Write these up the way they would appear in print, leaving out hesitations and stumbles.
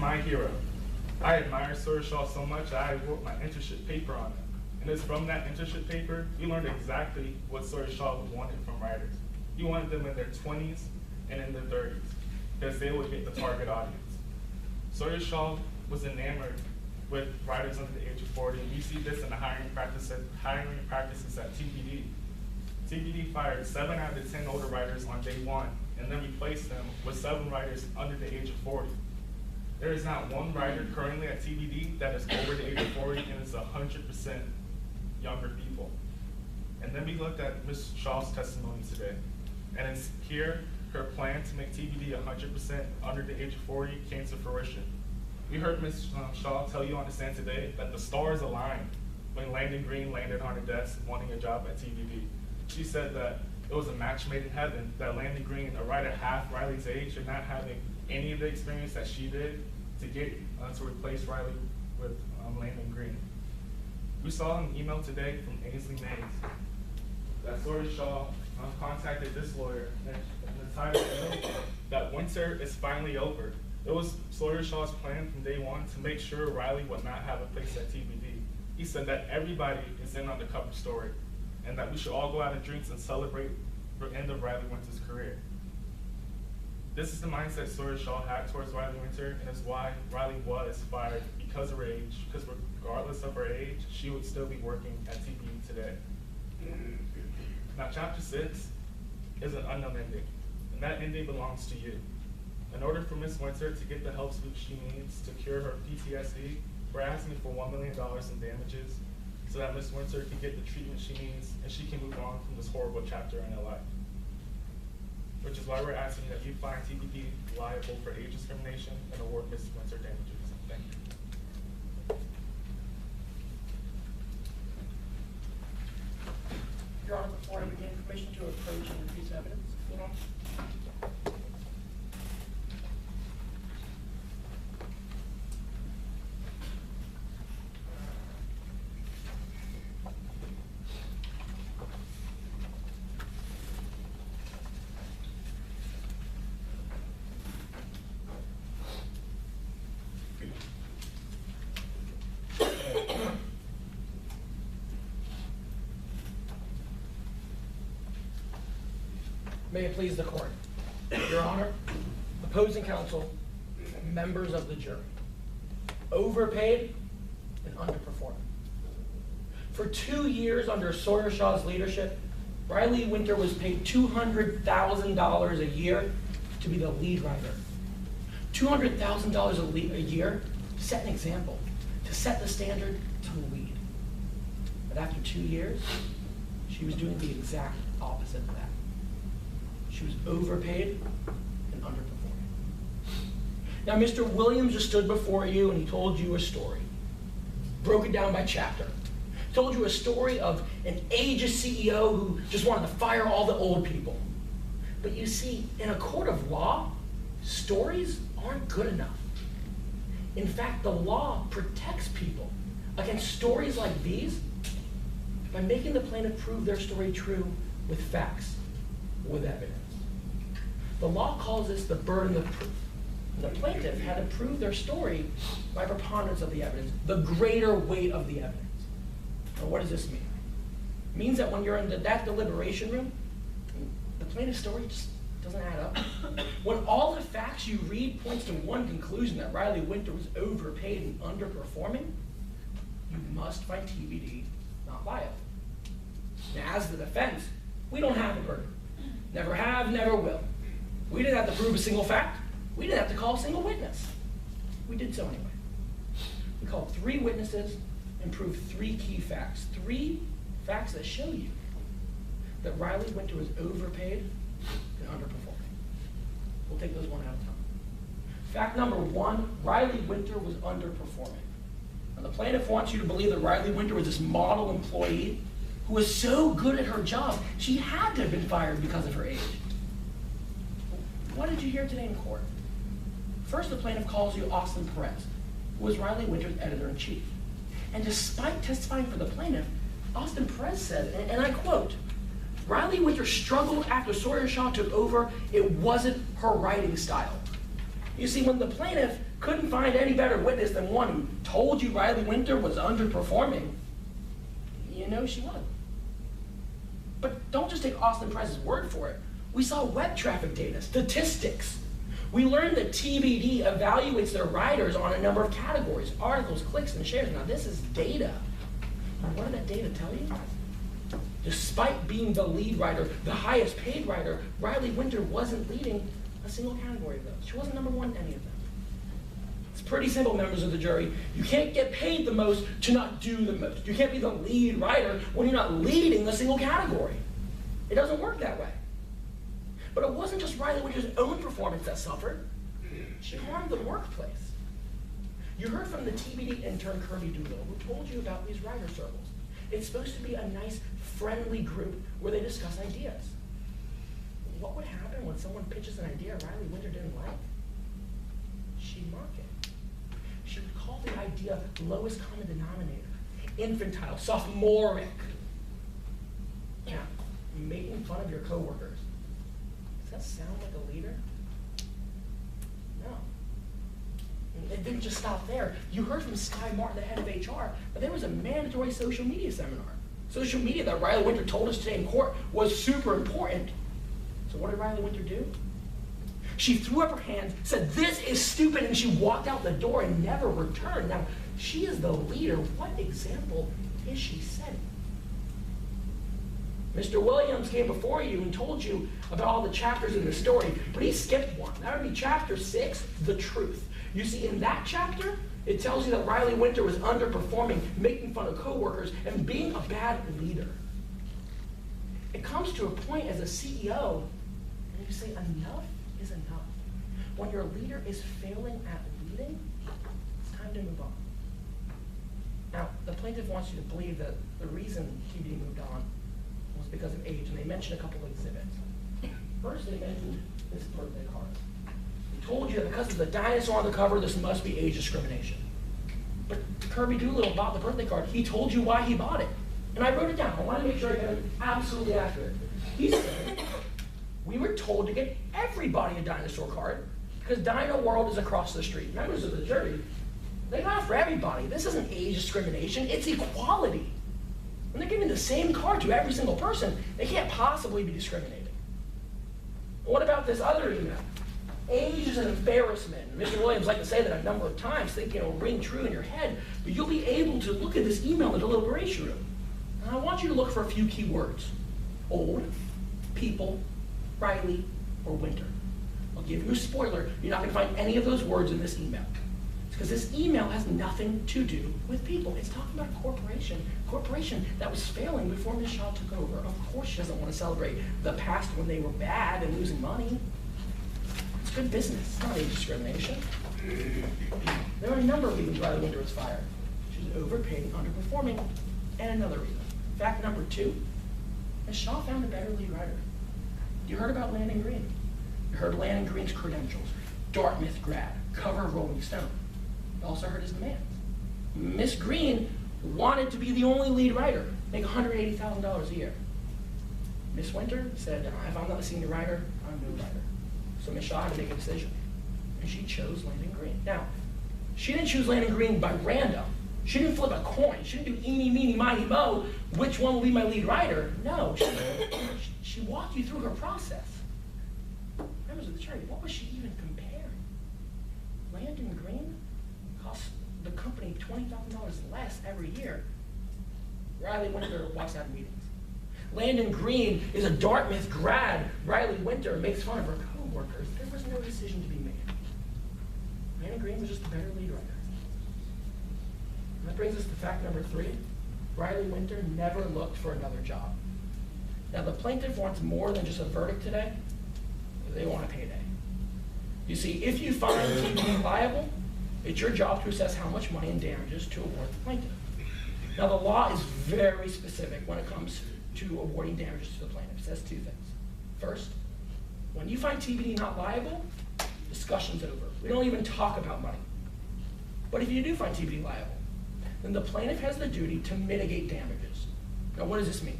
my hero. I admire Sawyer Shaw so much I wrote my internship paper on it. And it's from that internship paper, we learned exactly what Sawyer Shaw wanted from writers. He wanted them in their 20s and in their 30s, because they would hit the target audience. Sawyer Shaw was enamored with writers under the age of 40, and we see this in the hiring practices at TBD. TBD fired 7 out of 10 older writers on day 1, and then replaced them with 7 writers under the age of 40. There is not one writer currently at TBD that is over the age of 40 and is 100% younger people. And then we looked at Ms. Shaw's testimony today, and it's here her plan to make TBD 100% under the age of 40 came to fruition. We heard Ms. Shaw tell you on the stand today that the stars aligned when Landon Green landed on her desk wanting a job at TBD. She said that it was a match made in heaven that Landon Green, a writer half Riley's age and not having any of the experience that she did, to get to replace Riley with Landon Green. We saw an email today from Ainsley Mays that Sawyer Shaw contacted this lawyer, and the title is that winter is finally over. It was Sawyer Shaw's plan from day 1 to make sure Riley would not have a place at TBD. He said that everybody is in on the cover story, and that we should all go out and drinks and celebrate the end of Riley Winter's career. This is the mindset Sawyer Shaw had towards Riley Winter, and is why Riley was fired because of her age, because regardless of her age, she would still be working at TBD today. Now, chapter 6 is an unknown ending, and that ending belongs to you. In order for Ms. Winter to get the help she needs to cure her PTSD, we're asking for $1 million in damages so that Ms. Winter can get the treatment she needs and she can move on from this horrible chapter in her life. Which is why we're asking that you find TBD liable for age discrimination and award Ms. Winter damages. Thank you. Your Honor, before I begin, permission to approach and introduce evidence. May it please the court. Your Honor, opposing counsel, members of the jury, overpaid and underperforming. For 2 years under Sawyer Shaw's leadership, Riley Winter was paid $200,000 a year to be the lead writer. $200,000 a year to set an example, to set the standard, to lead. But after 2 years, she was doing the exact opposite of that. She was overpaid and underperforming. Now, Mr. Williams just stood before you and he told you a story. Broke it down by chapter. Told you a story of an ageist CEO who just wanted to fire all the old people. But you see, in a court of law, stories aren't good enough. In fact, the law protects people against stories like these by making the plaintiff prove their story true with facts, with evidence. The law calls this the burden of proof. And the plaintiff had to prove their story by preponderance of the evidence, the greater weight of the evidence. Now, what does this mean? It means that when you're in that deliberation room, the plaintiff's story just doesn't add up. When all the facts you read points to one conclusion, that Riley Winter was overpaid and underperforming, you must find TBD not liable. Now, as the defense, we don't have a burden. Never have, never will. We didn't have to prove a single fact. We didn't have to call a single witness. We did so anyway. We called 3 witnesses and proved 3 key facts. 3 facts that show you that Riley Winter was overpaid and underperforming. We'll take those one at a time. Fact number 1, Riley Winter was underperforming. And the plaintiff wants you to believe that Riley Winter was this model employee who was so good at her job, she had to have been fired because of her age. What did you hear today in court? First, the plaintiff calls you Austin Perez, who was Riley Winter's editor-in-chief. And despite testifying for the plaintiff, Austin Perez said, and I quote, "Riley Winter struggled after Sawyer Shaw took over. It wasn't her writing style." You see, when the plaintiff couldn't find any better witness than one who told you Riley Winter was underperforming, you know she was. But don't just take Austin Price's word for it. We saw web traffic data, statistics. We learned that TBD evaluates their riders on a number of categories: articles, clicks, and shares. Now this is data. And what did that data tell you? Despite being the lead writer, the highest paid writer, Riley Winter wasn't leading a single category of those. She wasn't number one in any of them. It's pretty simple, members of the jury. You can't get paid the most to not do the most. You can't be the lead writer when you're not leading a single category. It doesn't work that way. But it wasn't just Riley Winter's own performance that suffered. She harmed the workplace. You heard from the TBD intern Kirby Doolittle, who told you about these writer circles. It's supposed to be a nice, friendly group where they discuss ideas. What would happen when someone pitches an idea Riley Winter didn't like? She'd mock it. She would call the idea lowest common denominator, infantile, sophomoric. Now, making fun of your coworkers. Does that sound like a leader? No. And it didn't just stop there. You heard from Sky Martin, the head of HR, that there was a mandatory social media seminar. Social media that Riley Winter told us today in court was super important. So what did Riley Winter do? She threw up her hands, said, "This is stupid," and she walked out the door and never returned. Now, she is the leader. What example is she setting? Mr. Williams came before you and told you about all the chapters in the story, but he skipped one. That would be chapter 6, the truth. You see, in that chapter, it tells you that Riley Winter was underperforming, making fun of coworkers, and being a bad leader. It comes to a point as a CEO, and you say, enough is enough. When your leader is failing at leading, it's time to move on. Now, the plaintiff wants you to believe that the reason TBD moved on was because of age, and they mentioned a couple of exhibits. First, they mentioned this birthday card. They told you that because of the dinosaur on the cover, this must be age discrimination. But Kirby Doolittle bought the birthday card. He told you why he bought it. And I wrote it down. I want to make sure I get it absolutely accurate. He said, we were told to get everybody a dinosaur card because Dino World is across the street. Members of the jury, they got it for everybody. This isn't age discrimination, it's equality. When they're giving the same card to every single person, they can't possibly be discriminating. What about this other email? Age is an embarrassment. Mr. Williams liked to say that a number of times, thinking it'll ring true in your head, but you'll be able to look at this email in the deliberation room. And I want you to look for a few key words. Old, people, Riley, or Winter. I'll give you a spoiler. You're not going to find any of those words in this email. It's because this email has nothing to do with people. It's talking about a corporation that was failing before Ms. Shaw took over. Of course she doesn't want to celebrate the past when they were bad and losing money. It's good business. It's not age discrimination. There are a number of reasons Riley Winter was fired. She was overpaid and underperforming, and another reason. Fact number 2, Ms. Shaw found a better lead writer. You heard about Landon Green. You heard Landon Green's credentials. Dartmouth grad, cover of Rolling Stone. You also heard his demands. Miss Green wanted to be the only lead writer, make $180,000 a year. Miss Winter said, if I'm not a senior writer, I'm no writer. So Ms. Shaw had to make a decision. And she chose Landon Green. Now, she didn't choose Landon Green by random. She didn't flip a coin. She didn't do eeny, meeny, miny, mo, which one will be my lead writer. No, she walked you through her process. Members of the jury, what was she even comparing? Landon Green costs the company $20,000 less every year. Riley Winter walks out of meetings. Landon Green is a Dartmouth grad. Riley Winter makes fun of her co-workers. There was no decision to be made. Landon Green was just a better lead writer. And that brings us to fact number 3. Riley Winter never looked for another job. Now, the plaintiff wants more than just a verdict today. They want a payday. You see, if you find TBD liable, it's your job to assess how much money and damages to award the plaintiff. Now, the law is very specific when it comes to awarding damages to the plaintiff. It says 2 things. First, when you find TBD not liable, discussion's over. We don't even talk about money. But if you do find TBD liable, then the plaintiff has the duty to mitigate damages. Now, what does this mean?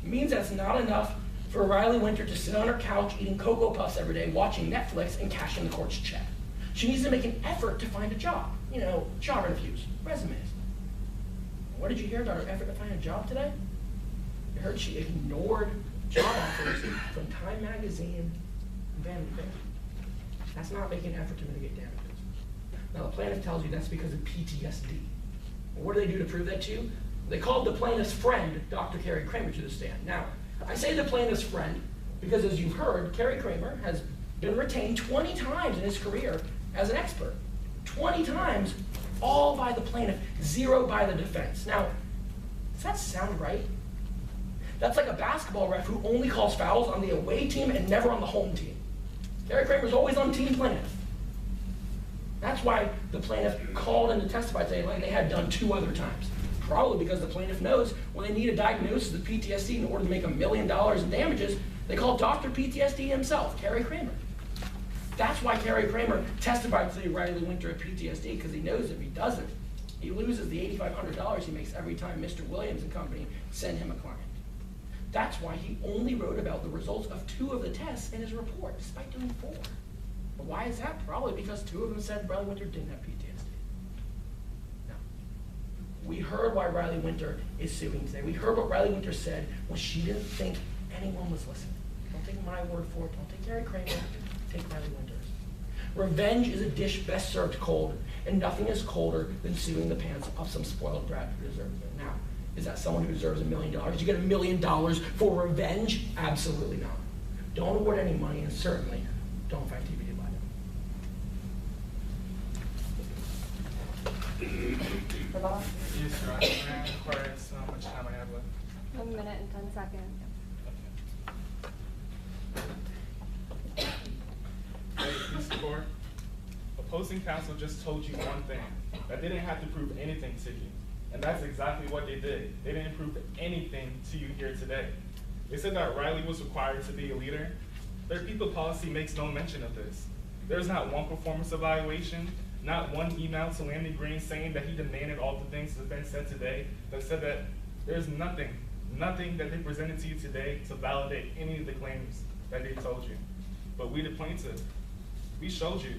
It means that it's not enough for Riley Winter to sit on her couch eating Cocoa Puffs every day, watching Netflix, and cashing the court's check. She needs to make an effort to find a job. You know, job interviews, resumes. What did you hear about her effort to find a job today? You heard she ignored job offers from Time Magazine and Vanity Fair. That's not making an effort to mitigate damages. Now, the plaintiff tells you that's because of PTSD. Well, what do they do to prove that to you? They called the plaintiff's friend, Dr. Carrie Kramer, to the stand. Now, I say the plaintiff's friend because, as you've heard, Carrie Kramer has been retained 20 times in his career as an expert. 20 times, all by the plaintiff, 0 by the defense. Now, does that sound right? That's like a basketball ref who only calls fouls on the away team and never on the home team. Carrie Kramer's always on team plaintiff. That's why the plaintiff called in to testify today like they had done 2 other times. Probably because the plaintiff knows when they need a diagnosis of PTSD in order to make $1 million in damages, they call Dr. PTSD himself, Carrie Kramer. That's why Carrie Kramer testified to Riley Winter at PTSD, because he knows if he doesn't, he loses the $8,500 he makes every time Mr. Williams and company send him a client. That's why he only wrote about the results of 2 of the tests in his report, despite doing 4. But why is that? Probably because 2 of them said Riley Winter didn't have PTSD. Now, we heard why Riley Winter is suing today. We heard what Riley Winter said when she didn't think anyone was listening. Don't take my word for it. Don't take Carrie Kramer. Take Riley Winter's. Revenge is a dish best served cold, and nothing is colder than suing the pants off some spoiled brat who deserves it. Now, is that someone who deserves $1 million? Did you get $1 million for revenge? Absolutely not. Don't award any money, and certainly don't fight TBD liable. Yes, Your Honor. May I inquire as to how much time I have left? 1 minute and 10 seconds. Mr. Court, opposing counsel just told you one thing, that they didn't have to prove anything to you. And that's exactly what they did. They didn't prove anything to you here today. They said that Riley was required to be a leader. Their people policy makes no mention of this. There's not one performance evaluation, not one email to Landy Green saying that he demanded all the things the defense said today, that said that there's nothing that they presented to you today to validate any of the claims that they told you. But we, the plaintiff, we showed you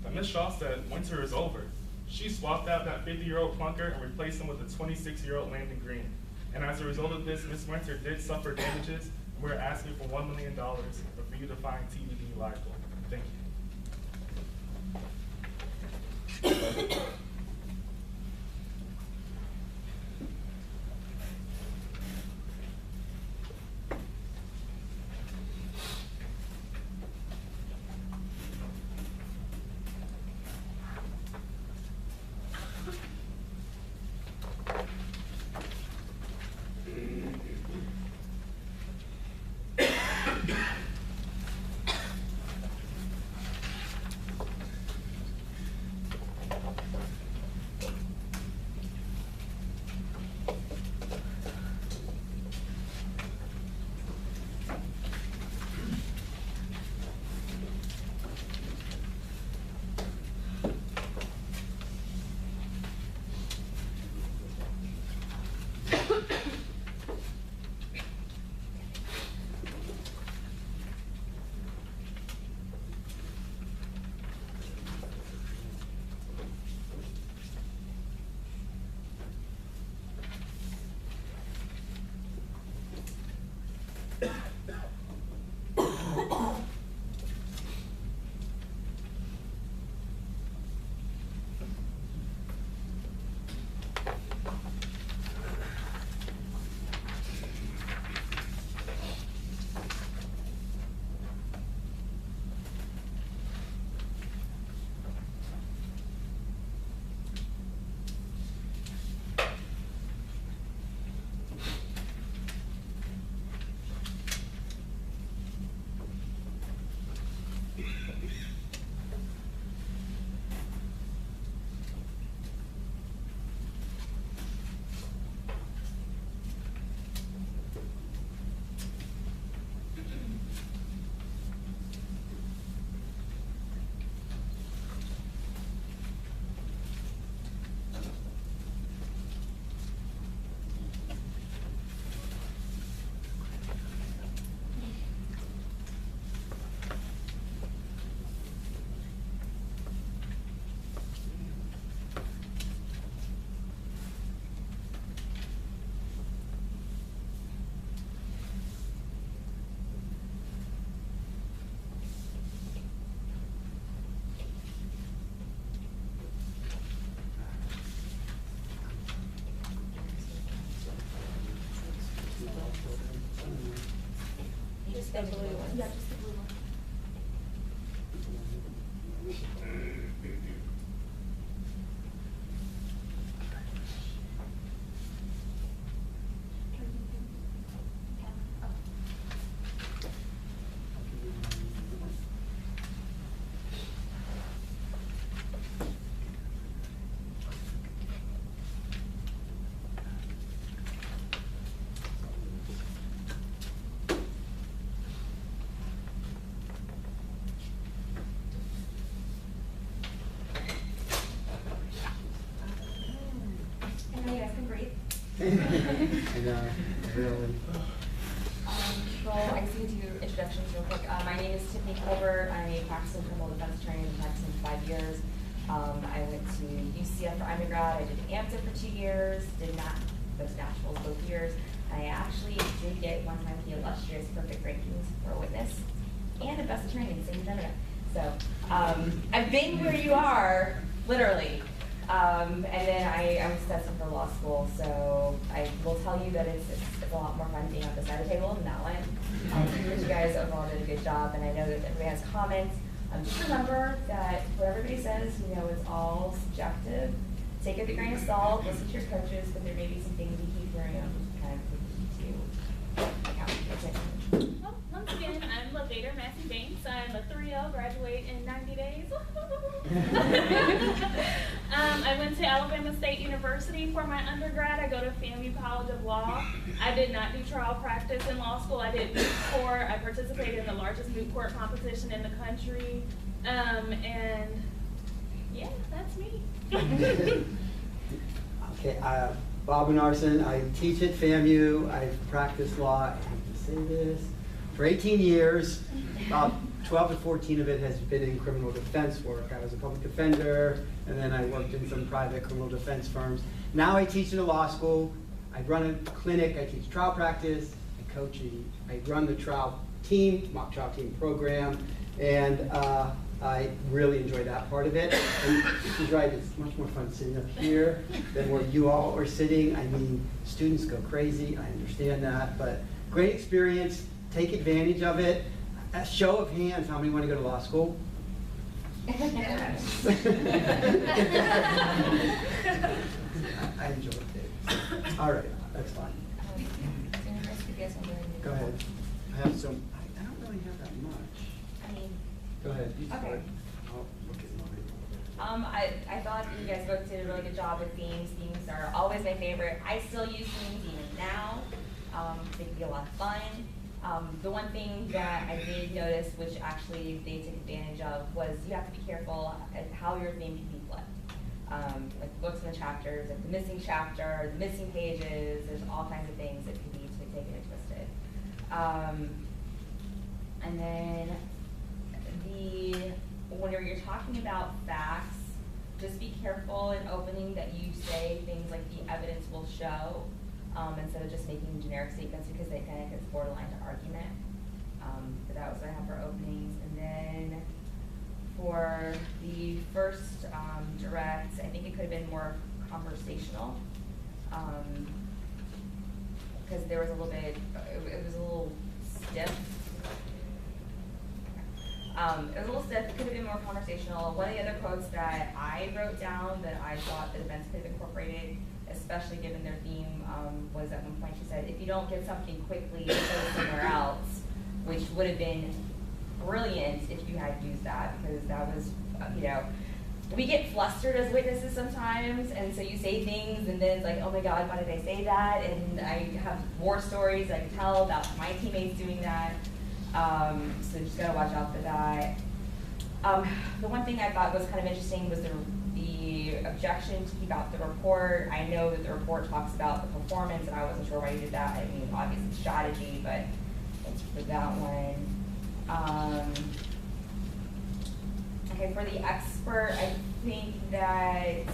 that Ms. Shaw said winter is over. She swapped out that 50-year-old clunker and replaced him with a 26-year-old Landon Green. And as a result of this, Ms. Winter did suffer damages, and we're asking for $1 million for you to find TBD liable. Thank you. The blue ones. Yeah, just the blue one. And now you guys can breathe. I know, really. Well, I just need to do introductions real quick. My name is Tiffany Colbert. I'm a practicing criminal defense attorney. I've been practicing for 5 years. I went to UCF for undergrad. I did AMSA for 2 years. Did not those nationals both years. I actually did get one time the illustrious perfect rankings for a witness and a best attorney in the same Canada. So I've been where you are, literally. And then I was tested for law school, so I will tell you that it's a lot more fun being on this side of the table than that one. You guys overall did a good job, and I know that everybody has comments. Just remember that what everybody says, you know, is all subjective. Take it with a grain of salt, listen to your coaches, but there may be some things you keep hearing on just kind of to account for. Well, once again, I'm Lavader Massey Banks. I'm a 3L, graduate in 90 days. I went to Alabama State University for my undergrad. I go to FAMU College of Law. I did not do trial practice in law school. I did moot court. I participated in the largest moot court competition in the country. And yeah, that's me. Okay, Bob Narson, I teach at FAMU. I've practiced law, I hate to say this, for 18 years. About 12 to 14 of it has been in criminal defense work. I was a public defender, and then I worked in some private criminal defense firms. Now I teach in a law school. I run a clinic. I teach trial practice. I coach. I run the trial team, mock trial team program, and I really enjoy that part of it. And she's right, it's much more fun sitting up here than where you all are sitting. I mean, students go crazy, I understand that, but great experience, take advantage of it. A show of hands, how many want to go to law school? I enjoy it. All right, that's fine. Go ahead. I have some, I don't really have that much. Go ahead. You start. Okay. I'll look at mine. I thought you guys both did a really good job with themes. Themes are always my favorite. I still use themes even now. They can be a lot of fun. The one thing that I did notice, which actually they took advantage of, was you have to be careful at how your theme can be flipped. Like books and the chapters, like the missing chapter, the missing pages, there's all kinds of things that can be taken and twisted. And then whenever you're talking about facts, just be careful in opening that you say things like the evidence will show, instead of just making generic statements, because they kind of gets borderline to argument. But that was what I have for openings. And then for the first direct, I think it could have been more conversational, because there was a little bit, it was a little stiff. It was a little stiff, it could have been more conversational. One of the other quotes that I wrote down that I thought the defense could have incorporated, especially given their theme, was at one point she said, if you don't get something quickly, go somewhere else, which would have been brilliant if you had used that, because that was, you know, we get flustered as witnesses sometimes, and so you say things, and then it's like, oh my God, why did I say that? And I have war stories I can tell about my teammates doing that. So you just gotta watch out for that. The one thing I thought was kind of interesting was the objection to keep out the report. I know that the report talks about the performance, and I wasn't sure why you did that. I mean, obviously strategy, but it's for that one. Okay, for the expert, I think that